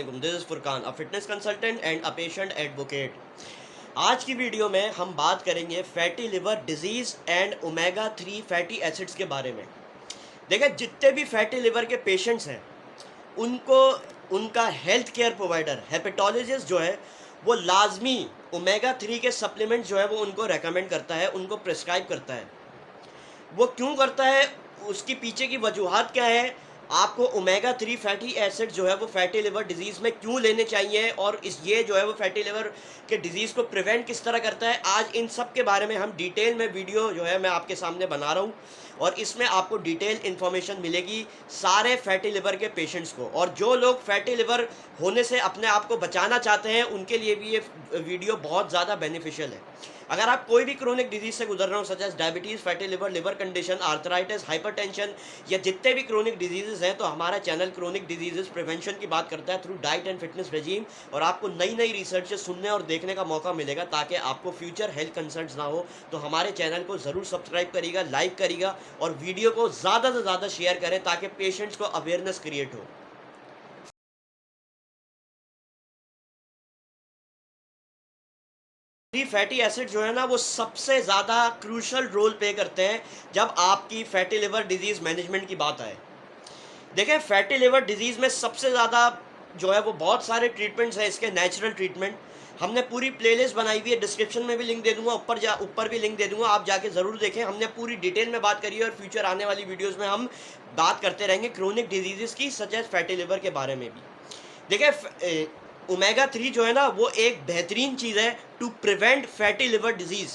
अस्सलामुअलैकुम, this is Furqan, a fitness consultant and a patient advocate. आज की वीडियो में हम बात करेंगे fatty liver disease and omega 3 fatty acids के बारे में। देखिए, जितने भी फैटी लिवर के पेशेंट्स हैं उनको उनका हेल्थ केयर प्रोवाइडर हेपेटोलॉजिस्ट जो है वो लाजमी ओमेगा 3 के सप्लीमेंट जो है वो उनको रेकमेंड करता है, उनको प्रिस्क्राइब करता है। वो क्यों करता है, उसकी पीछे की वजूहात क्या है, आपको ओमेगा 3 फैटी एसिड जो है वो फैटी लिवर डिजीज़ में क्यों लेने चाहिए और इस ये जो है वो फैटी लिवर के डिजीज़ को प्रिवेंट किस तरह करता है, आज इन सब के बारे में हम डिटेल में वीडियो जो है मैं आपके सामने बना रहा हूँ। और इसमें आपको डिटेल इन्फॉर्मेशन मिलेगी सारे फैटी लिवर के पेशेंट्स को, और जो लोग फैटी लिवर होने से अपने आप को बचाना चाहते हैं उनके लिए भी ये वीडियो बहुत ज़्यादा बेनिफिशियल है। अगर आप कोई भी क्रोनिक डिजीज से गुजर रहे हो, such as diabetes, fatty liver, liver condition, arthritis, hypertension या जितने भी क्रोनिक डिजीजेज हैं, तो हमारा चैनल क्रोनिक डिजीजेज प्रिवेंशन की बात करता है through diet and fitness regime. और आपको नई नई रिसर्च सुनने और देखने का मौका मिलेगा ताकि आपको फ्यूचर हेल्थ कंसर्न्स ना हो। तो हमारे चैनल को ज़रूर सब्सक्राइब करिएगा, लाइक करिएगा और वीडियो को ज़्यादा से ज़्यादा शेयर करें ताकि पेशेंट्स को अवेयरनेस क्रिएट हो। फ्री फैटी एसिड जो है ना वो सबसे ज़्यादा क्रूशल रोल प्ले करते हैं जब आपकी फैटी लिवर डिजीज़ मैनेजमेंट की बात आए। देखिए, फैटी लिवर डिजीज़ में सबसे ज़्यादा जो है वो बहुत सारे ट्रीटमेंट्स हैं, इसके नेचुरल ट्रीटमेंट। हमने पूरी प्लेलिस्ट बनाई हुई है, डिस्क्रिप्शन में भी लिंक दे दूंगा, ऊपर भी लिंक दे दूंगा, आप जाके ज़रूर देखें। हमने पूरी डिटेल में बात करी है और फ्यूचर आने वाली वीडियोज़ में हम बात करते रहेंगे क्रोनिक डिजीज़ की, सच एज फैटी लिवर के बारे में भी। देखिए, ओमेगा 3 जो है ना वो एक बेहतरीन चीज़ है to prevent fatty liver disease.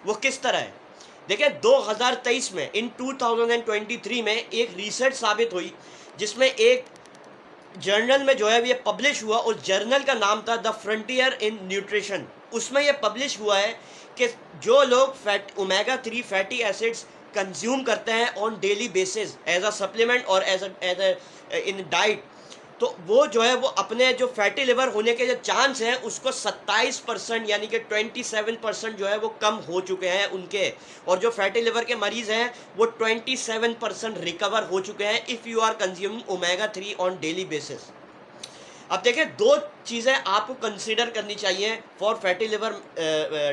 वो किस तरह है, देखिए 2023 में, इन 2023 में एक रिसर्च साबित हुई जिसमें एक जर्नल में जो है ये पब्लिश हुआ। उस जर्नल का नाम था द फ्रंटियर इन न्यूट्रिशन। उसमें ये पब्लिश हुआ है कि जो लोग ओमेगा 3 फैटी एसिड्स कंज्यूम करते हैं on daily basis as a supplement और एज इन डाइट, तो वो जो है वो अपने जो फैटी लिवर होने के जो चांस हैं उसको 27% यानी कि 27% जो है वो कम हो चुके हैं उनके। और जो फैटी लिवर के मरीज हैं वो 27% रिकवर हो चुके हैं if you are consuming omega 3 on daily basis. अब देखें, दो चीज़ें आपको कंसीडर करनी चाहिए for fatty liver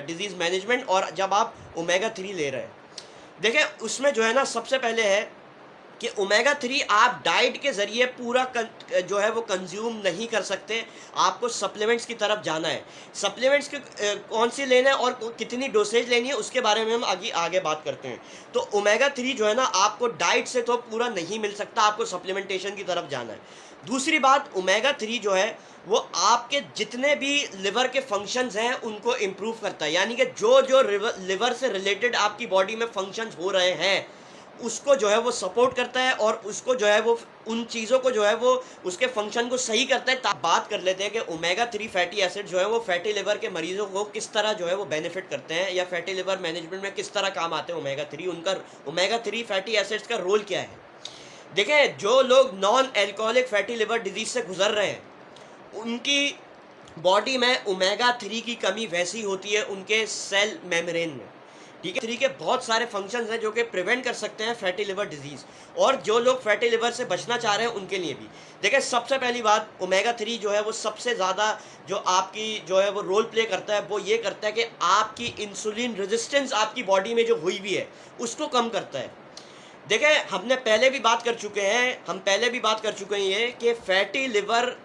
disease management और जब आप ओमेगा 3 ले रहे हैं। देखें, उसमें जो है ना सबसे पहले है कि ओमेगा 3 आप डाइट के ज़रिए पूरा जो है वो कंज्यूम नहीं कर सकते, आपको सप्लीमेंट्स की तरफ जाना है। सप्लीमेंट्स के कौन सी लेना है और कितनी डोसेज लेनी है उसके बारे में हम आगे बात करते हैं। तो ओमेगा 3 जो है ना आपको डाइट से तो पूरा नहीं मिल सकता, आपको सप्लीमेंटेशन की तरफ जाना है। दूसरी बात, ओमेगा 3 जो है वो आपके जितने भी लिवर के फंक्शंस हैं उनको इम्प्रूव करता है, यानी कि जो जो लिवर से रिलेटेड आपकी बॉडी में फंक्शंस हो रहे हैं उसको जो है वो सपोर्ट करता है और उसको जो है वो उन चीज़ों को जो है वो उसके फंक्शन को सही करता है। बात कर लेते हैं कि ओमेगा 3 फैटी एसिड जो है वो फैटी लिवर के मरीजों को किस तरह जो है वो बेनिफिट करते हैं या फैटी लिवर मैनेजमेंट में किस तरह काम आते हैं ओमेगा 3, उनका ओमेगा 3 फैटी एसिड्स का रोल क्या है। देखें, जो लोग non alcoholic fatty liver disease से गुजर रहे हैं उनकी बॉडी में ओमेगा 3 की कमी वैसी होती है उनके सेल मेम्ब्रेन में, ठीक है। 3 के बहुत सारे फंक्शंस हैं जो कि प्रिवेंट कर सकते हैं फैटी लिवर डिजीज़, और जो लोग फैटी लिवर से बचना चाह रहे हैं उनके लिए भी। देखिए, सबसे पहली बात, ओमेगा 3 जो है वो सबसे ज़्यादा जो आपकी जो है वो रोल प्ले करता है वो ये करता है कि आपकी इंसुलिन रेजिस्टेंस आपकी बॉडी में जो हुई हुई है उसको कम करता है। देखिए, हम पहले भी बात कर चुके हैं ये कि फैटी लिवर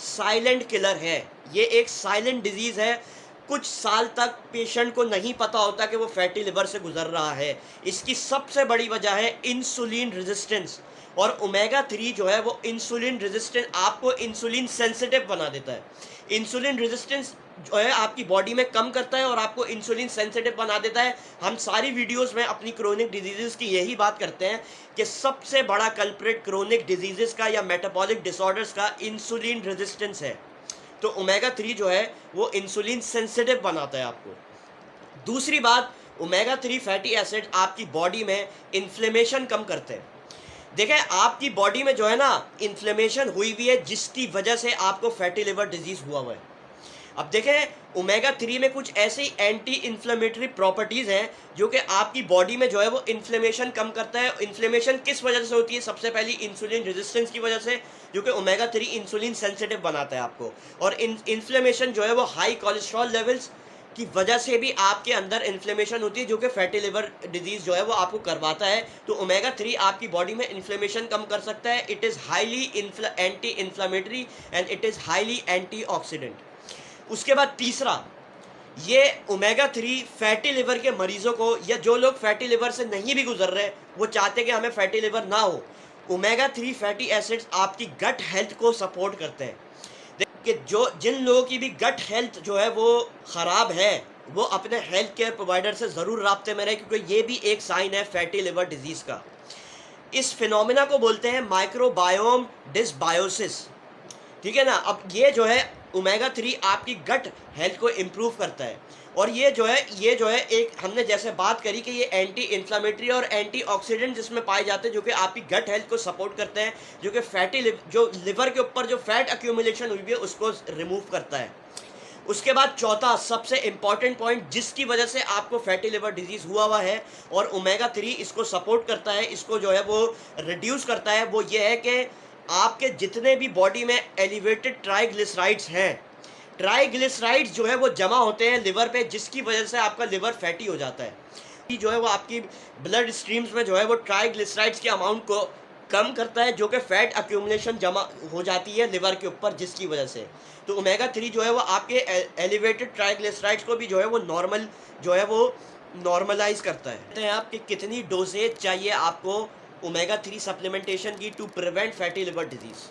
साइलेंट किलर है, ये एक साइलेंट डिजीज़ है। कुछ साल तक पेशेंट को नहीं पता होता कि वो फैटी लिवर से गुजर रहा है। इसकी सबसे बड़ी वजह है इंसुलिन रेजिस्टेंस, और ओमेगा 3 जो है वो इंसुलिन रेजिस्टेंस, आपको इंसुलिन सेंसिटिव बना देता है। इंसुलिन रेजिस्टेंस जो है आपकी बॉडी में कम करता है और आपको इंसुलिन सेंसिटिव बना देता है। हम सारी वीडियोस में अपनी क्रोनिक डिजीज़ की यही बात करते हैं कि सबसे बड़ा कल्प्रिट क्रोनिक डिजीज़ का या मेटाबॉलिक डिसऑर्डर्स का इंसुलिन रेजिस्टेंस है। तो ओमेगा 3 जो है वो इंसुलिन सेंसिटिव बनाता है आपको। दूसरी बात, ओमेगा 3 फैटी एसिड आपकी बॉडी में इन्फ्लेमेशन कम करते हैं। देखें, आपकी बॉडी में जो है ना इन्फ्लेमेशन हुई हुई है जिसकी वजह से आपको फैटी लिवर डिजीज़ हुआ है। अब देखें ओमेगा 3 में कुछ ऐसी एंटी इन्फ्लेमेटरी प्रॉपर्टीज़ हैं जो कि आपकी बॉडी में जो है वो इन्फ्लेमेशन कम करता है। इन्फ्लेमेशन किस वजह से होती है? सबसे पहली इंसुलिन रेजिस्टेंस की वजह से, जो कि ओमेगा 3 इंसुलिन सेंसिटिव बनाता है आपको। और इन्फ्लेमेशन जो है वो हाई कोलेस्ट्रॉल लेवल्स की वजह से भी आपके अंदर इन्फ्लेमेशन होती है, जो कि फैटी लिवर डिजीज़ जो है वो आपको करवाता है। तो ओमेगा 3 आपकी बॉडी में इन्फ्लेमेशन कम कर सकता है। It is highly anti inflammatory and it is highly antioxidant. उसके बाद तीसरा, ये ओमेगा 3 फैटी लिवर के मरीजों को, या जो लोग फैटी लिवर से नहीं भी गुजर रहे, वो चाहते कि हमें फैटी लिवर ना हो, ओमेगा 3 फैटी एसिड्स आपकी गट हेल्थ को सपोर्ट करते हैं। कि जो जिन लोगों की भी गट हेल्थ जो है वो ख़राब है, वो अपने हेल्थ केयर प्रोवाइडर से ज़रूर राब्ते में रहे, क्योंकि ये भी एक साइन है फैटी लिवर डिजीज़ का। इस फिनोमिना को बोलते हैं माइक्रोबायोम डिसबायोसिस, ठीक है ना। अब ये जो है ओमेगा 3 आपकी गट हेल्थ को इम्प्रूव करता है। और ये जो है एक, हमने जैसे बात करी कि ये एंटी इन्फ्लामेटरी और एंटीऑक्सीडेंट जिसमें पाए जाते हैं, जो कि आपकी गट हेल्थ को सपोर्ट करते हैं, जो कि जो लिवर के ऊपर जो फैट एक्यूमुलेशन हुई है उसको रिमूव करता है। उसके बाद चौथा सबसे इंपॉर्टेंट पॉइंट, जिसकी वजह से आपको फैटी लिवर डिजीज़ हुआ है और ओमेगा 3 इसको सपोर्ट करता है, इसको जो है वो रिड्यूस करता है, वो ये है कि आपके जितने भी बॉडी में एलिवेटेड ट्राइग्लिसराइड्स हैं, ट्राइग्लिसराइड्स जो है वो जमा होते हैं लिवर पे, जिसकी वजह से आपका लिवर फैटी हो जाता है। जो है वो आपकी ब्लड स्ट्रीम्स में जो है वो ट्राइग्लिसराइड्स के अमाउंट को कम करता है, जो कि फैट अक्यूमुलेशन जमा हो जाती है लिवर के ऊपर, जिसकी वजह से। तो ओमेगा 3 जो है वो आपके एलिवेटेड ट्राइग्लिसराइड्स को भी जो है वो नॉर्मलाइज करता है। कहते हैं आप कि कितनी डोजेज चाहिए आपको ओमेगा 3 सप्लीमेंटेशन की to prevent fatty liver disease.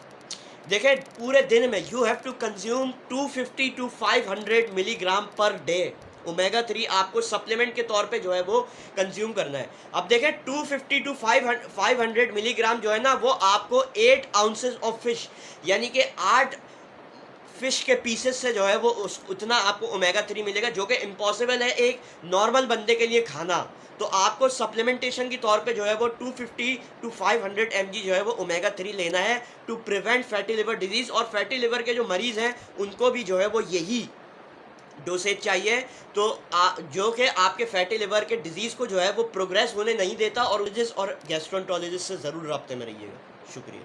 देखें, पूरे दिन में you have to consume 250 to 500 milligram per day omega 3 आपको सप्लीमेंट के तौर पे जो है वो कंज्यूम करना है। अब देखें, 250 टू 500 मिलीग्राम जो है ना, वो आपको 8 आउंसेस ऑफ फिश, यानी कि 8 फिश के पीसेस से जो है वो उतना आपको ओमेगा 3 मिलेगा, जो कि इम्पॉसिबल है एक नॉर्मल बंदे के लिए खाना। तो आपको सप्लीमेंटेशन के तौर पे जो है वो 250 टू 500 mg जो है वो ओमेगा 3 लेना है to prevent fatty liver disease. और फैटी लिवर के जो मरीज़ हैं उनको भी जो है वो यही डोसेज चाहिए, तो जो कि आपके फैटी लिवर के डिजीज़ को जो है वो प्रोग्रेस होने नहीं देता। और गैस्ट्रोएंटरोलॉजिस्ट से ज़रूर राब्ते में रहिएगा। शुक्रिया।